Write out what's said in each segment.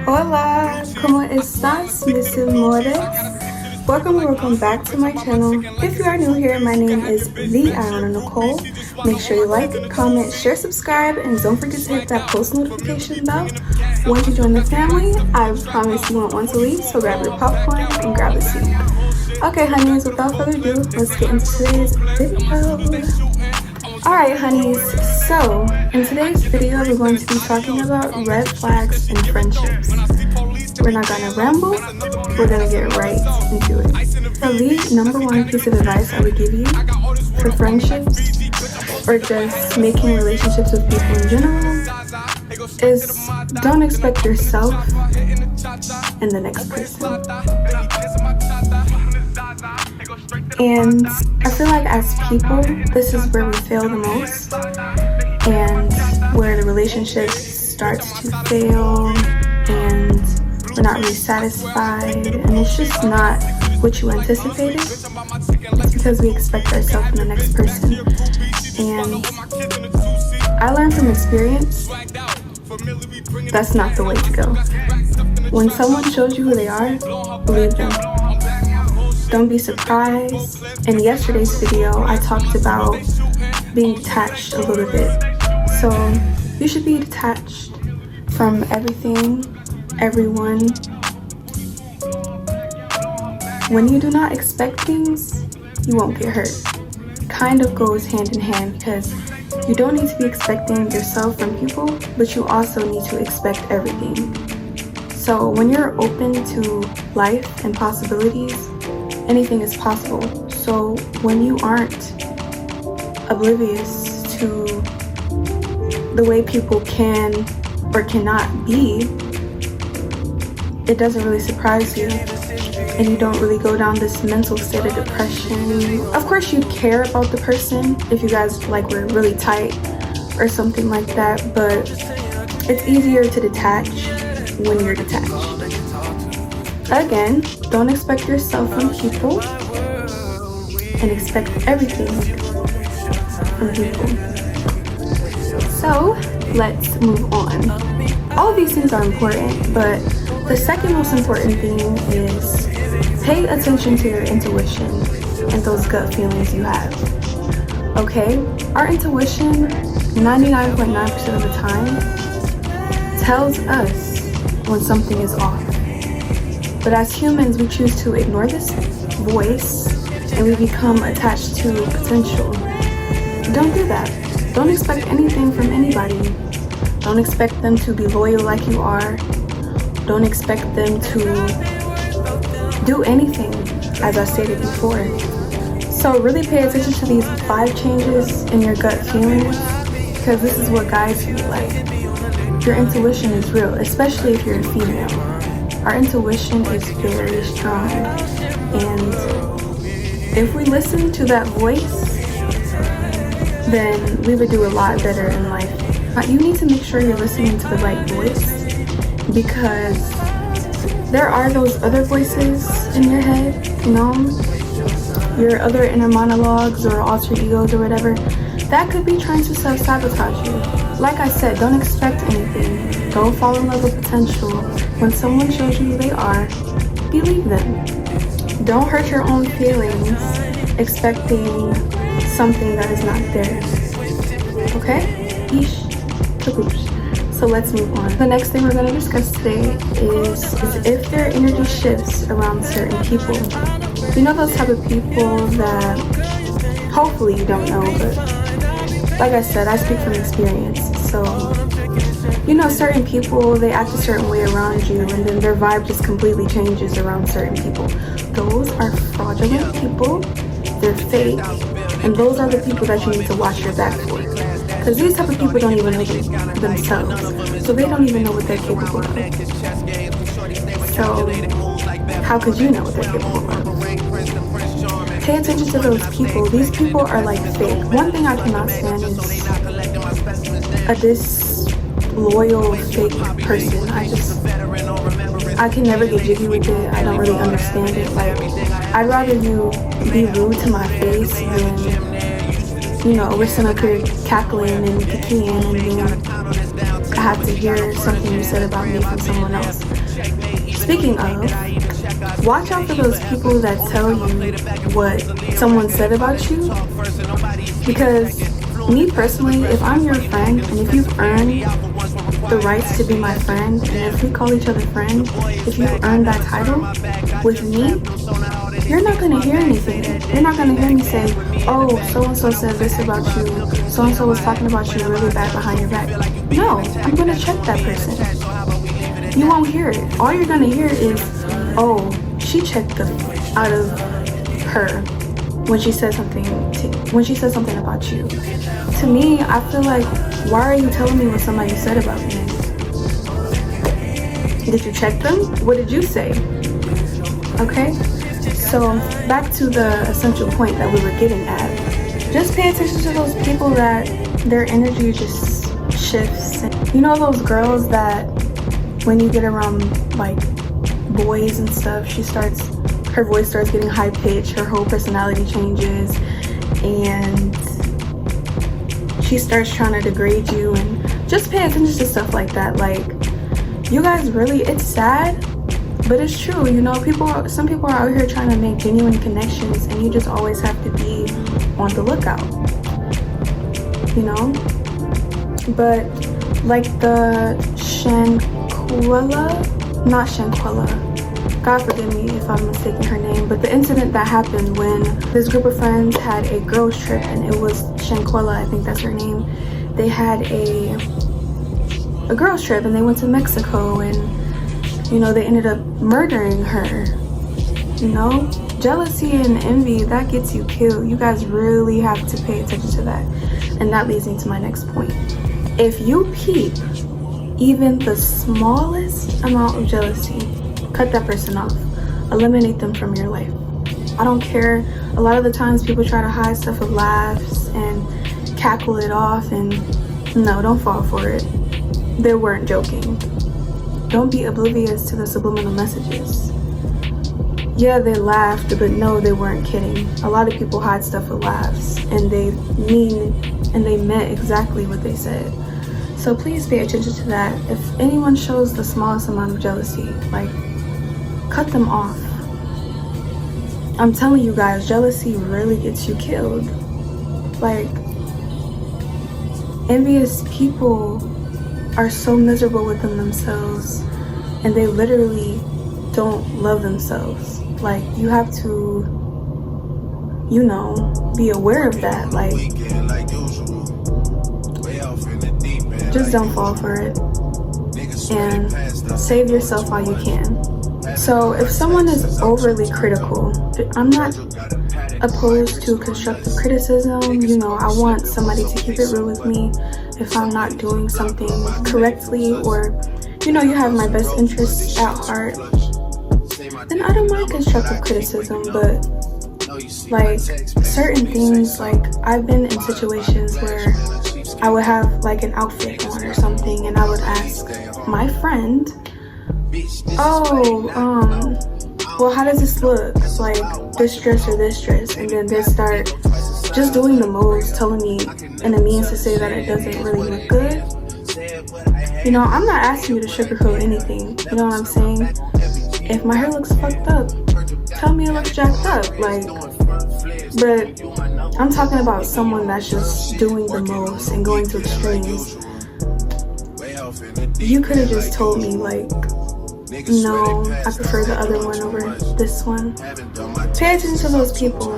Hola, ¿cómo estás, mis amores? Welcome back to my channel. If you are new here, my name is the Iona Nicole. Make sure you like, comment, share, subscribe, and don't forget to hit that post notification bell. Once you join the family, I promise you won't want to leave, so grab your popcorn and grab a seat. Okay, honeys, without further ado, let's get into today's video. Alright, honeys, so in today's video, we're going to be talking about red flags in friendships. We're not gonna ramble, we're gonna get right into it. So the number one piece of advice I would give you for friendships, or just making relationships with people in general, is don't expect yourself and the next person. And I feel like as people, this is where we fail the most, and where the relationship starts to fail, and we're not really satisfied, and it's just not what you anticipated. It's because we expect ourselves from the next person. And I learned from experience, that's not the way to go. When someone shows you who they are, believe them. Don't be surprised. In yesterday's video, I talked about being detached a little bit. So you should be detached from everything, everyone. When you do not expect things, you won't get hurt. It kind of goes hand in hand, because you don't need to be expecting yourself from people, but you also need to expect everything. So when you're open to life and possibilities, anything is possible. So when you aren't oblivious to the way people can or cannot be, it doesn't really surprise you, and you don't really go down this mental state of depression. Of course you care about the person if you guys were really tight or something like that, but it's easier to detach when you're detached. Again, don't expect yourself from people, and expect everything from people. So let's move on. All of these things are important, but the second most important thing is pay attention to your intuition and those gut feelings you have. Okay? Our intuition, 99.9% of the time, tells us when something is off. But as humans, we choose to ignore this voice, and we become attached to potential. Don't do that. Don't expect anything from anybody. Don't expect them to be loyal like you are. Don't expect them to do anything, as I stated before. So really pay attention to these 5 changes in your gut feelings, because this is what guides you. Your intuition is real, especially if you're a female. Our intuition is very strong, and if we listen to that voice, then we would do a lot better in life. But you need to make sure you're listening to the right voice, because there are those other voices in your head, your other inner monologues or alter egos or whatever, that could be trying to self-sabotage you. Like I said, don't expect anything. Don't fall in love with potential. When someone shows you who they are, believe them. Don't hurt your own feelings expecting something that is not there. Okay? Yeesh. Kaboosh. So let's move on. The next thing we're going to discuss today is if their energy shifts around certain people. You know those type of people that hopefully you don't know, but like I said, I speak from experience. So certain people, they act a certain way around you, and then their vibe just completely changes around certain people. Those are fraudulent people, they're fake, and those are the people that you need to watch your back for. Because these type of people don't even know themselves, so they don't even know what they're capable of. So how could you know what they're capable of? Pay attention to those people. These people are fake. One thing I cannot stand is a disloyal fake person. I can never get jiggy with it. I don't really understand it. I'd rather you be rude to my face than, we're sitting up here cackling and kicking and then have to hear something you said about me from someone else. Speaking of, watch out for those people that tell you what someone said about you, because me personally, if I'm your friend and if you've earned the rights to be my friend, and if we call each other friends, if you earned that title with me, you're not going to hear anything. You're not going to hear me say, oh, so-and-so said this about you, so-and-so was talking about you really bad behind your back. No, I'm going to check that person. You won't hear it. All you're going to hear is, oh, she checked the out of her when she said something about you. To me, I feel like, why are you telling me what somebody said about me? Did you check them? What did you say? Okay, so back to the essential point that we were getting at. Just pay attention to those people that their energy just shifts. You know those girls that when you get around like boys and stuff, her voice starts getting high pitched, her whole personality changes, and she starts trying to degrade you. And just pay attention to stuff like that. Like, you guys really, it's sad, but it's true. You know, some people are out here trying to make genuine connections, and you just always have to be on the lookout, you know. But like the not Shanquella, God forgive me if I'm mistaking her name, but the incident that happened when this group of friends had a girls trip, and it was Shanquella, I think that's her name. They had a girls trip and they went to Mexico, and you know, they ended up murdering her. You know, jealousy and envy, that gets you killed. You guys really have to pay attention to that. And that leads me to my next point. If you peep even the smallest amount of jealousy, cut that person off. Eliminate them from your life. I don't care. A lot of the times people try to hide stuff with laughs and cackle it off, and no, don't fall for it. They weren't joking. Don't be oblivious to the subliminal messages. Yeah, they laughed, but no, they weren't kidding. A lot of people hide stuff with laughs, and they meant exactly what they said. So please pay attention to that. If anyone shows the smallest amount of jealousy, like, cut them off. I'm telling you guys, jealousy really gets you killed. Like, envious people are so miserable within themselves, and they literally don't love themselves. Like, you have to, you know, be aware of that. Like, just don't fall for it, and save yourself while you can. So if someone is overly critical, I'm not opposed to constructive criticism. You know, I want somebody to keep it real with me if I'm not doing something correctly, or, you know, you have my best interests at heart, then I don't mind constructive criticism. But like certain things, like I've been in situations where I would have like an outfit on or something, and I would ask my friend, oh, well, how does this look? Like this dress or this dress? And then they start just doing the moves, telling me in a means to say that it doesn't really look good. You know, I'm not asking you to sugarcoat anything. You know what I'm saying? If my hair looks fucked up, tell me it looks jacked up. Like, but I'm talking about someone that's just doing the most and going to extremes. You could have just told me, like, no, I prefer the other one over this one. Pay attention to those people.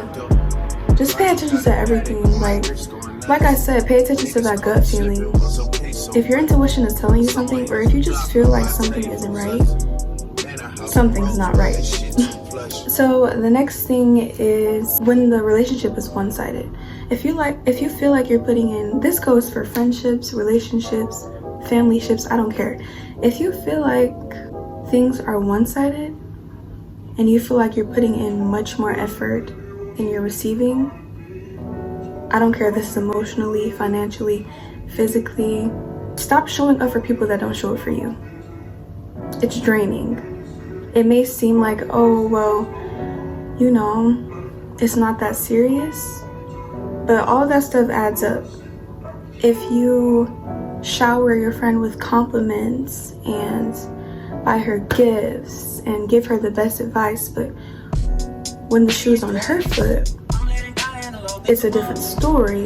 Just pay attention to everything. Like I said, pay attention to that gut feeling. If your intuition is telling you something, or if you just feel like something isn't right, something's not right. So the next thing is when the relationship is one-sided. If you feel like you're putting in, this goes for friendships, relationships, family ships, I don't care. If you feel like things are one-sided and you feel like you're putting in much more effort than you're receiving, I don't care if this is emotionally, financially, physically, stop showing up for people that don't show up for you. It's draining. It may seem like, oh, well, you know, it's not that serious, but all that stuff adds up. If you shower your friend with compliments and buy her gifts and give her the best advice, but when the shoe's on her foot, it's a different story.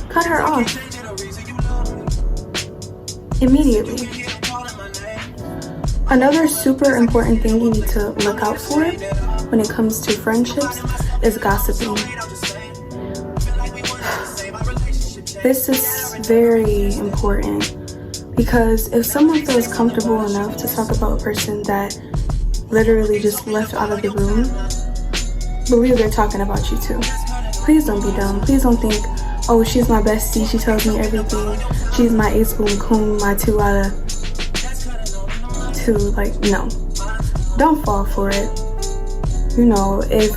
Cut her off immediately. Another super important thing you need to look out for when it comes to friendships is gossiping. This is very important because if someone feels comfortable enough to talk about a person that literally just left out of the room, believe they're talking about you too. Please don't be dumb. Please don't think, oh, she's my bestie, she tells me everything, she's my ace boom coon, my 2 out of 2. Like, no, don't fall for it. You know, if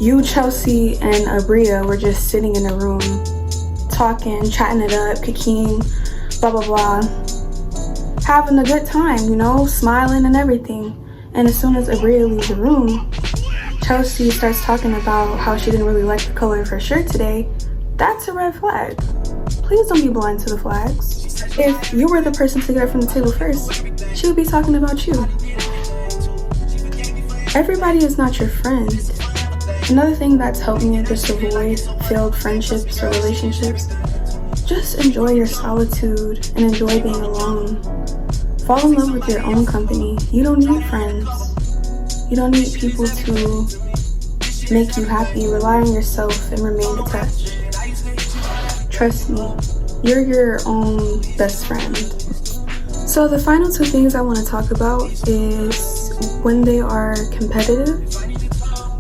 you, Chelsea, and Abria were just sitting in a room talking, chatting it up, kicking, blah blah blah, having a good time, you know, smiling and everything, and as soon as Abria leaves the room, Chelsea starts talking about how she didn't really like the color of her shirt today, that's a red flag. Please don't be blind to the flags. If you were the person to get up from the table first, she would be talking about you. Everybody is not your friend. Another thing that's helped me just avoid failed friendships or relationships, just enjoy your solitude and enjoy being alone. Fall in love with your own company. You don't need friends. You don't need people to make you happy. Rely on yourself and remain detached. Trust me, you're your own best friend. So the final 2 things I want to talk about is when they are competitive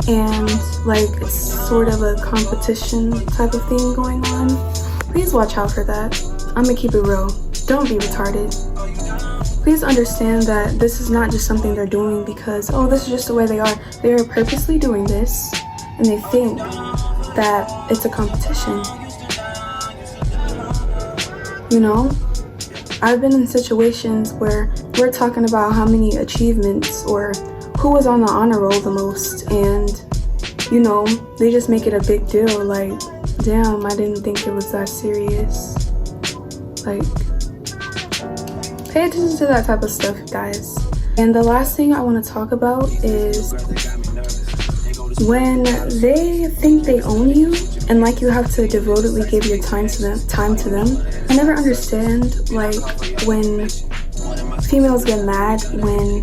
and like it's sort of a competition type of thing going on. Please watch out for that. I'm gonna keep it real. Don't be retarded. Please understand that this is not just something they're doing because, oh, this is just the way they are. They are purposely doing this and they think that it's a competition. You know, I've been in situations where we're talking about how many achievements or who was on the honor roll the most, and you know, they just make it a big deal. Like, damn, I didn't think it was that serious. Like, pay attention to that type of stuff, guys. And the last thing I want to talk about is when they think they own you and like you have to devotedly give your time to them. I never understand like when females get mad when,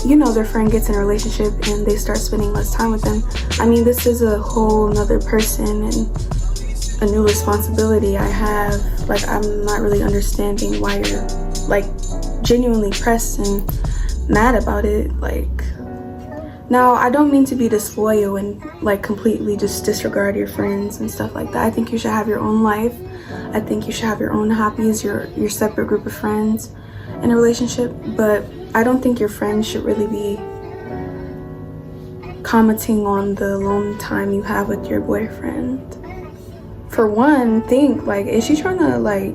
you know, their friend gets in a relationship and they start spending less time with them. I mean, this is a whole nother person and a new responsibility I have. Like, I'm not really understanding why you're like genuinely pressed and mad about it. Like, now I don't mean to be disloyal and like completely just disregard your friends and stuff like that. I think you should have your own life. I think you should have your own hobbies, your separate group of friends in a relationship, but I don't think your friends should really be commenting on the alone time you have with your boyfriend. For one, think like, is she trying to like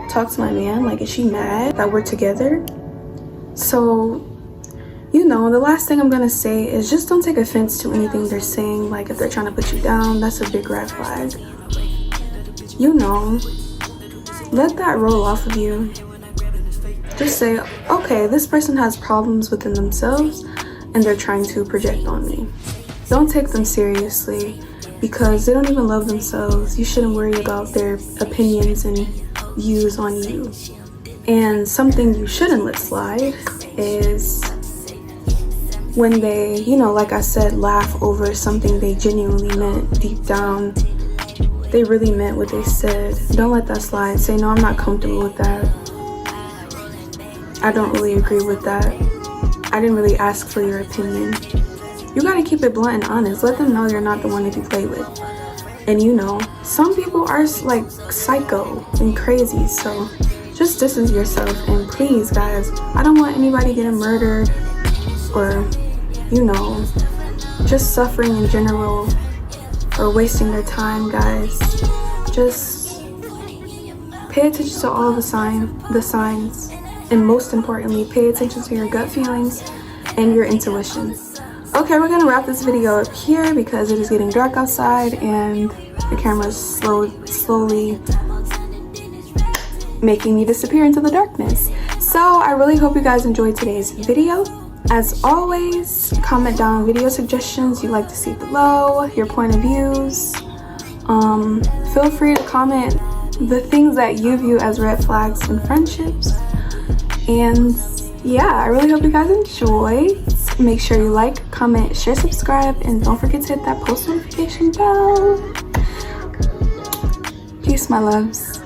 talk to my man? Like, is she mad that we're together? So, you know, the last thing I'm gonna say is just don't take offense to anything they're saying. Like, if they're trying to put you down, that's a big red flag. You know, let that roll off of you. Just say, okay, this person has problems within themselves and they're trying to project on me. Don't take them seriously because they don't even love themselves. You shouldn't worry about their opinions and views on you. And something you shouldn't let slide is when they, you know, like I said, laugh over something they genuinely meant deep down. They really meant what they said. Don't let that slide. Say, no, I'm not comfortable with that. I don't really agree with that. I didn't really ask for your opinion. You gotta keep it blunt and honest. Let them know you're not the one to be played with. And you know, some people are like psycho and crazy, so just distance yourself. And please, guys, I don't want anybody getting murdered or, you know, just suffering in general or wasting their time, guys. Just pay attention to all the signs, and most importantly, pay attention to your gut feelings and your intuition. Okay, we're gonna wrap this video up here because it is getting dark outside and The camera's slowly making me disappear into the darkness. So I really hope you guys enjoyed today's video. As always, comment down video suggestions you'd like to see below, your point of views. Feel free to comment the things that you view as red flags in friendships. And yeah, I really hope you guys enjoyed. Make sure you like, comment, share, subscribe, and don't forget to hit that post notification bell. Peace, my loves.